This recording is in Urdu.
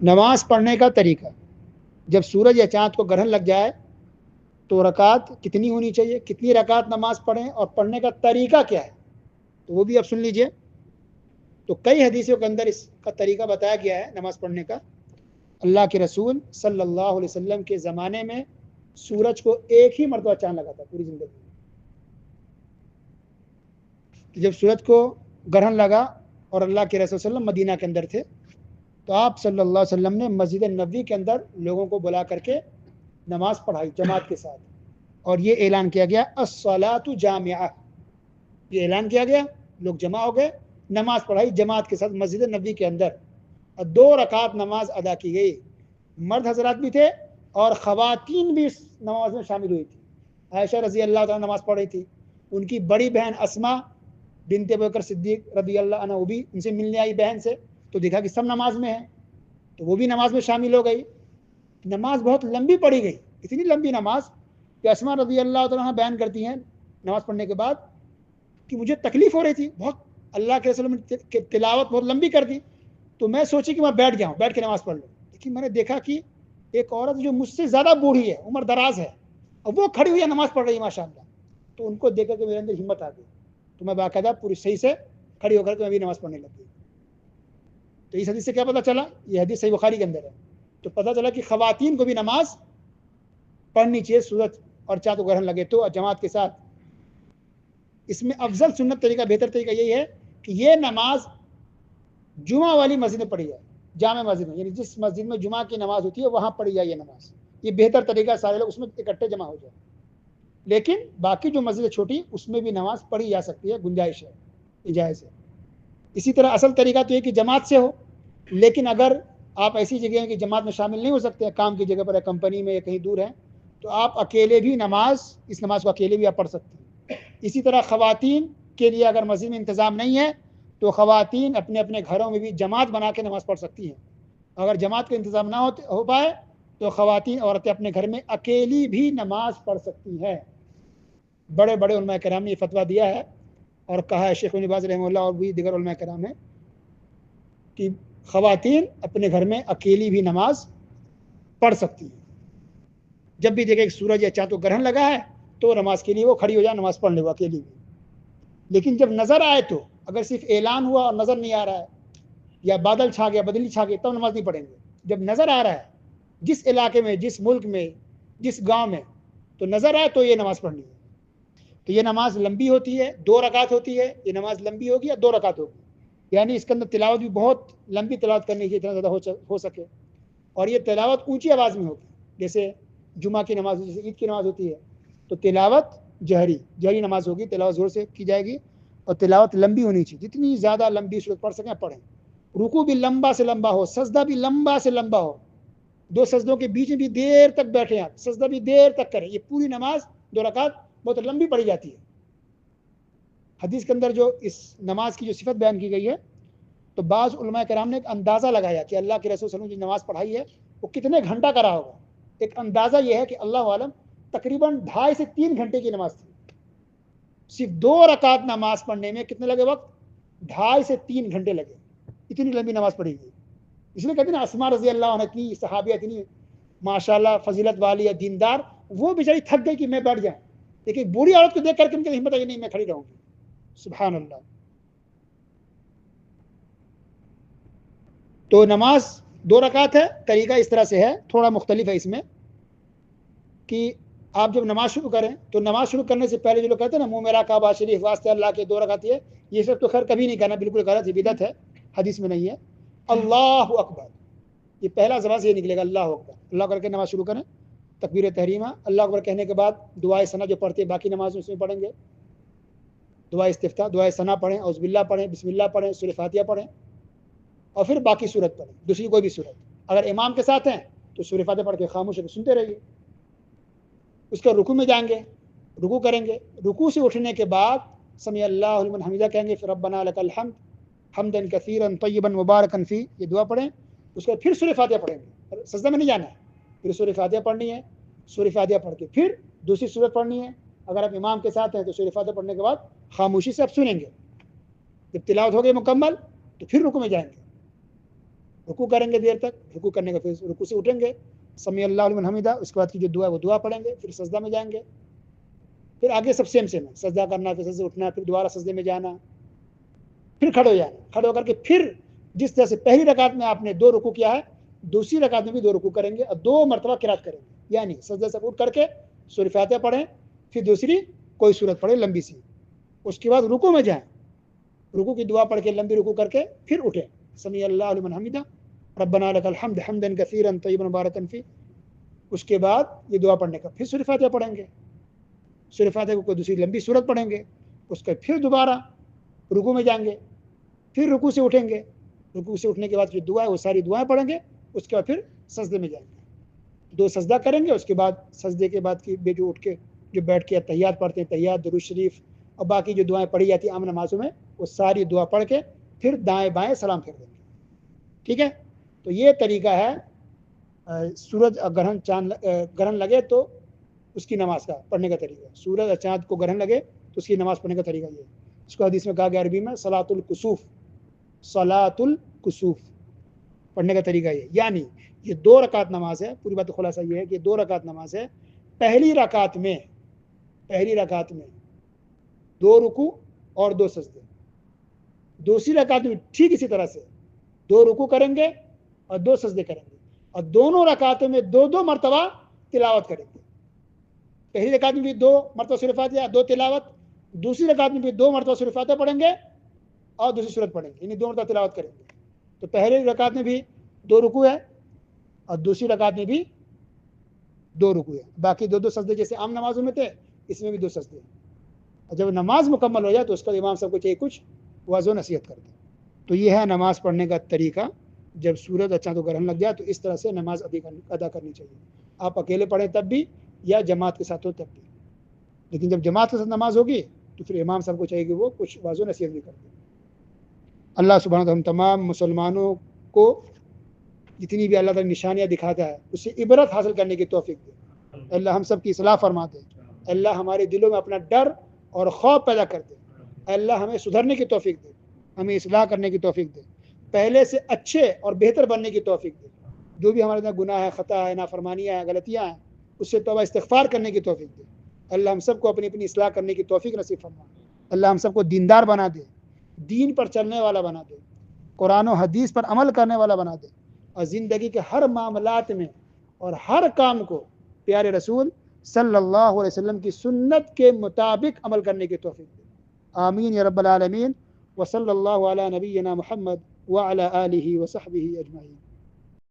نماز پڑھنے کا طریقہ، جب سورج یا چاند کو گرہن لگ جائے تو رکعت کتنی ہونی چاہیے، کتنی رکعت نماز پڑھیں، اور پڑھنے کا طریقہ کیا ہے، تو وہ بھی آپ سن لیجئے۔ تو کئی حدیثوں کے اندر اس کا طریقہ بتایا گیا ہے نماز پڑھنے کا۔ اللہ کے رسول صلی اللہ علیہ وسلم کے زمانے میں سورج کو ایک ہی مرتبہ چاند لگا تھا پوری زندگی میں۔ جب سورج کو گرہن لگا اور اللہ کے رسول صلی اللہ علیہ وسلم مدینہ کے اندر تھے تو آپ صلی اللہ علیہ وسلم نے مسجد نبوی کے اندر لوگوں کو بلا کر کے نماز پڑھائی جماعت کے ساتھ، اور یہ اعلان کیا گیا الصلاۃ جامعہ، یہ اعلان کیا گیا، لوگ جمع ہو گئے، نماز پڑھائی جماعت کے ساتھ مسجد نبوی کے اندر، اور 2 رکعت نماز ادا کی گئی۔ مرد حضرات بھی تھے اور خواتین بھی اس نماز میں شامل ہوئی تھی۔ عائشہ رضی اللہ تعالیٰ نماز پڑھ رہی تھی، ان کی بڑی بہن اسما بنت ابوبکر صدیق رضی اللہ عنہ وہ بھی ان سے ملنے آئی بہن سے، تو دیکھا کہ سب نماز میں ہیں تو وہ بھی نماز میں شامل ہو گئی۔ نماز بہت لمبی پڑھی گئی، اتنی لمبی نماز کہ اسما رضی اللہ تعالیٰ بیان کرتی ہیں نماز پڑھنے کے بعد کہ مجھے تکلیف ہو رہی تھی بہت، اللہ کے رسول نے تلاوت بہت لمبی کر دی، تو میں سوچی کہ میں بیٹھ جاؤں، بیٹھ کے نماز پڑھ لوں، لیکن میں نے دیکھا کہ ایک عورت جو مجھ سے زیادہ بوڑھی ہے، عمر دراز ہے، اور وہ کھڑی ہوئی نماز پڑھ رہی ہے ماشاء اللہ، تو ان کو دیکھ کر کے میرے اندر ہمت آ گئی، تو میں باقاعدہ پوری صحیح سے کھڑی ہو کر کے میں بھی نماز پڑھنے لگ گئی۔ تو اس حدیث سے کیا پتہ چلا، یہ حدیث صحیح بخاری کے اندر ہے، تو پتہ چلا کہ خواتین کو بھی نماز پڑھنی چاہیے سورج اور چاند کو گرہن لگے تو، اور جماعت کے ساتھ۔ اس میں افضل سنت طریقہ، بہتر طریقہ یہی ہے کہ یہ نماز جمعہ والی مسجد میں پڑھی جائے، جامع مسجد میں، یعنی جس مسجد میں جمعہ کی نماز ہوتی ہے وہاں پڑھی جائے یہ نماز، یہ بہتر طریقہ، سارے لوگ اس میں اکٹھے جمع ہو جائے۔ لیکن باقی جو مسجد چھوٹی اس میں بھی نماز پڑھی جا سکتی ہے، گنجائش ہے، جائز ہے۔ اسی طرح اصل طریقہ تو یہ کہ جماعت سے ہو، لیکن اگر آپ ایسی جگہ ہیں کہ جماعت میں شامل نہیں ہو سکتے، کام کی جگہ پر ہے، کمپنی میں یا کہیں دور ہیں، تو آپ اکیلے بھی اس نماز کو اکیلے بھی آپ پڑھ سکتے ہیں۔ اسی طرح خواتین کے لیے اگر مسجد میں انتظام نہیں ہے تو خواتین اپنے اپنے گھروں میں بھی جماعت بنا کے نماز پڑھ سکتی ہیں۔ اگر جماعت کا انتظام نہ ہو پائے تو خواتین عورتیں اپنے گھر میں اکیلی بھی نماز پڑھ سکتی ہیں۔ بڑے بڑے علماء کرام نے یہ فتویٰ دیا ہے اور کہا ہے، شیخ ابن باز رحمہ اللہ اور بھی دیگر علماء کرام ہیں، کہ خواتین اپنے گھر میں اکیلی بھی نماز پڑھ سکتی ہیں۔ جب بھی دیکھے کہ سورج یا چاند کو گرہن لگا ہے تو نماز کے لیے وہ کھڑی ہو جائے، نماز پڑھ لے وہ اکیلی بھی۔ لیکن جب نظر آئے تو، اگر صرف اعلان ہوا اور نظر نہیں آ رہا ہے، یا بادل چھا گیا، بدلی چھا گئی، تب نماز نہیں پڑھیں گے۔ جب نظر آ رہا ہے، جس علاقے میں، جس ملک میں، جس گاؤں میں تو نظر آئے تو یہ نماز پڑھنی ہے۔ تو یہ نماز لمبی ہوتی ہے، 2 رکعت ہوتی ہے، یہ نماز لمبی ہوگی یا 2 رکعت ہوگی، یعنی اس کے اندر تلاوت بھی بہت لمبی تلاوت کرنی چاہیے، اتنا زیادہ ہو سکے، اور یہ تلاوت اونچی آواز میں ہوگی، جیسے جمعہ کی نماز، جیسے عید کی نماز ہوتی ہے تو تلاوت جہری نماز ہوگی، تلاوت زور سے کی جائے گی، اور تلاوت لمبی ہونی چاہیے، جتنی زیادہ لمبی صورت پڑھ سکیں پڑھیں۔ رکوع بھی لمبا سے لمبا ہو، سجدہ بھی لمبا سے لمبا ہو، 2 سجدوں کے بیچ میں بھی دیر تک بیٹھیں آپ، سجدہ بھی دیر تک کریں۔ یہ پوری نماز 2 رکعت بہت لمبی پڑھی جاتی ہے۔ حدیث کے اندر جو اس نماز کی جو صفت بیان کی گئی ہے، تو بعض علماء کرام نے ایک اندازہ لگایا کہ اللہ کے رسول صلی اللہ علیہ وسلم جو نماز پڑھائی ہے وہ کتنے گھنٹہ کرا ہوگا۔ ایک اندازہ یہ ہے کہ اللہ عالم تقریباً 2.5 سے 3 گھنٹے کی نماز تھی۔ صرف 2 رکعت نماز پڑھنے میں کتنے لگے وقت؟ 2.5 سے 3 گھنٹے لگے، اتنی لمبی نماز پڑھی گئی۔ اس لیے کہتے ہیں نا، اسما رضی اللہ عنہ اتنی صحابیہ، اتنی ماشاءاللہ فضیلت والی ہے، دیندار، وہ بیچاری تھک گئی کہ میں بیٹھ جاؤں، لیکن بوڑھی عورت کو دیکھ کر کے ان کی ہمت آئی نہیں میں کھڑی رہوں گی۔ سبحان اللہ۔ تو نماز 2 رکعت ہے، طریقہ اس طرح سے ہے، تھوڑا مختلف ہے اس میں، کہ آپ جب نماز شروع کریں تو نماز شروع کرنے سے پہلے جو لوگ کہتے ہیں نا منہ میرا کعبہ شریف واسطے اللہ کے 2 رکعت، یہ سب تو خیر کبھی نہیں کہنا، بالکل غلط ہے، بدعت ہے، حدیث میں نہیں ہے۔ اللہ اکبر، یہ پہلا زبان سے یہ نکلے گا، اللہ اکبر، اللہ کر کے نماز شروع کریں، تکبیر تحریمہ، اللہ اکبر کہنے کے بعد دعائے ثنا جو پڑھتے ہیں باقی نماز اس میں پڑھیں گے، دعائے استفتاح، دعائے ثنا پڑھیں، اعوذ باللہ پڑھیں، بسم اللہ پڑھیں، سورہ فاتحہ پڑھیں، اور پھر باقی صورت پڑھیں، دوسری کوئی بھی صورت۔ اگر امام کے ساتھ ہیں تو سورہ فاتحہ پڑھ کے خاموش ہو کے سنتے رہیے۔ اس کے رکوع میں جائیں گے، رکوع کریں گے، رکوع سے اٹھنے کے بعد سمیع اللہ لمن حمیدہ کہیں گے، پھر ربنا لک الحمد حمدا کثیرا طیبا مبارکا فی، یہ دعا پڑھیں، اس کے بعد پھر سورہ فاتحہ پڑھیں گے، سجدہ میں نہیں جانا ہے، پھر سورہ فاتحہ پڑھنی ہے، سورہ فاتحہ پڑھ کے پھر دوسری سورت پڑھنی ہے۔ اگر آپ امام کے ساتھ ہیں تو سورہ فاتحہ پڑھنے کے بعد خاموشی سے آپ سنیں گے، جب تلاوت ہو گئی مکمل تو پھر رکوع میں جائیں گے، رکوع کریں گے دیر تک، رکوع کرنے کا پھر رکوع سے اٹھیں گے، سمیع اللہ لمن حمیدہ، اس کے بعد کی جو دعا ہے وہ دعا پڑھیں گے، پھر سجدہ میں جائیں گے، پھر آگے سب سیم ہے، سجدہ کرنا، پھر سجدے سے اٹھنا، پھر دوبارہ سجدے میں جانا، پھر کھڑے ہو جانا، کھڑے ہو کر کے پھر جس طرح سے پہلی رکعت میں آپ نے 2 رکوع کیا ہے، دوسری رکعت میں بھی 2 رکوع کریں گے اور 2 مرتبہ قرات کریں گے، یعنی سجدے سے اٹھ کر کے سورہ فاتحہ پڑھیں، پھر دوسری کوئی سورت پڑھیں لمبی سی، اس کے بعد رکوع میں جائیں، رکوع کی دعا پڑھ کے لمبی رکوع کر کے پھر اٹھیں، سمیع اللہ لمن حمیدہ ربنا لک الحمد حمدا کثیرا طیبا مبارکا فیہ، اس کے بعد یہ دعا پڑھنے کا پھر سورہ فاتحہ پڑھیں گے، سورہ فاتحہ کو کوئی دوسری لمبی سورت پڑھیں گے، اس کے پھر دوبارہ رکوع میں جائیں گے، پھر رکوع سے اٹھیں گے، رکوع سے اٹھنے کے بعد جو دعا ہے وہ ساری دعائیں پڑھیں گے، اس کے بعد پھر سجدے میں جائیں گے، 2 سجدہ کریں گے، اس کے بعد سجدے کے بعد کی جو اٹھ کے جو بیٹھ کے تحیات پڑھتے ہیں، تحیات، درود شریف اور باقی جو دعائیں پڑھی جاتی ہیں عام نمازوں میں، وہ ساری دعا پڑھ کے پھر دائیں بائیں سلام پھیر دیں گے، ٹھیک ہے؟ تو یہ طریقہ ہے سورج گرہن چاند گرہن لگے تو اس کی نماز کا پڑھنے کا طریقہ، سورج اور چاند کو گرہن لگے تو اس کی نماز پڑھنے کا طریقہ یہ ہے، اس کو حدیث میں کہا گیا عربی میں صلاۃ الکسوف، صلاۃ الکسوف پڑھنے کا طریقہ یہ، یعنی یہ 2 رکعت نماز ہے، پوری بات کا خلاصہ یہ ہے کہ 2 رکعت نماز ہے، پہلی رکعت میں 2 رکوع اور 2 سجدے، دوسری رکعت میں ٹھیک اسی طرح سے 2 رکوع کریں گے اور 2 سجدے کریں گے، اور دونوں رکعتوں میں 2 مرتبہ تلاوت کریں گے، پہلی رکعت میں بھی 2 مرتبہ سورہ فاتحہ 2 تلاوت، دوسری رکعت میں بھی 2 مرتبہ سورہ فاتحہ پڑھیں گے اور دوسری سورت پڑھیں گے، یعنی 2 مرتبہ تلاوت کریں گے، تو پہلی رکعت میں بھی 2 رکوع ہے اور دوسری رکعت میں بھی 2 رکوع ہے، باقی 2 سجدے جیسے عام نمازوں میں تھے، اس میں بھی 2 سجدے، اور جب نماز مکمل ہو جائے تو اس کا امام صاحب کو چاہیے کچھ واضح و نصیحت کر دیں۔ تو یہ ہے نماز پڑھنے کا طریقہ، جب سورج اچھا تو گرہن لگ جائے تو اس طرح سے نماز ادا کرنی چاہیے، آپ اکیلے پڑھیں تب بھی یا جماعت کے ساتھ ہو تب بھی، لیکن جب جماعت کے ساتھ نماز ہوگی تو پھر امام صاحب کو چاہیے کہ وہ کچھ واضح و نصیحت بھی کر دیں۔ اللہ سبحانہ وتعالی ہم تمام مسلمانوں کو جتنی بھی اللہ تعالی نشانیاں دکھاتا ہے اس سے عبرت حاصل کرنے کی توفیق دے، اللہ ہم سب کی اصلاح فرما دے، اللہ ہمارے دلوں میں اپنا ڈر اور خوف پیدا کر دے، اللہ ہمیں سدھرنے کی توفیق دے، ہمیں اصلاح کرنے کی توفیق دے، پہلے سے اچھے اور بہتر بننے کی توفیق دے، جو بھی ہمارے اندر گناہ ہے، خطا ہے، نافرمانیاں ہیں، غلطیاں ہیں، اس سے توبہ استغفار کرنے کی توفیق دے، اللہ ہم سب کو اپنی اپنی اصلاح کرنے کی توفیق نصیب فرما، اللہ ہم سب کو دیندار بنا دے، دین پر چلنے والا بنا دے، قرآن و حدیث پر عمل کرنے والا بنا دے، اور زندگی کے ہر معاملات میں اور ہر کام کو پیارے رسول صلی اللہ علیہ وسلم کی سنت کے مطابق عمل کرنے کی توفیق دے، آمین یا رب العالمین، وصلی اللہ علی نبینا محمد وعلی آلہ وصحبہ اجمعین۔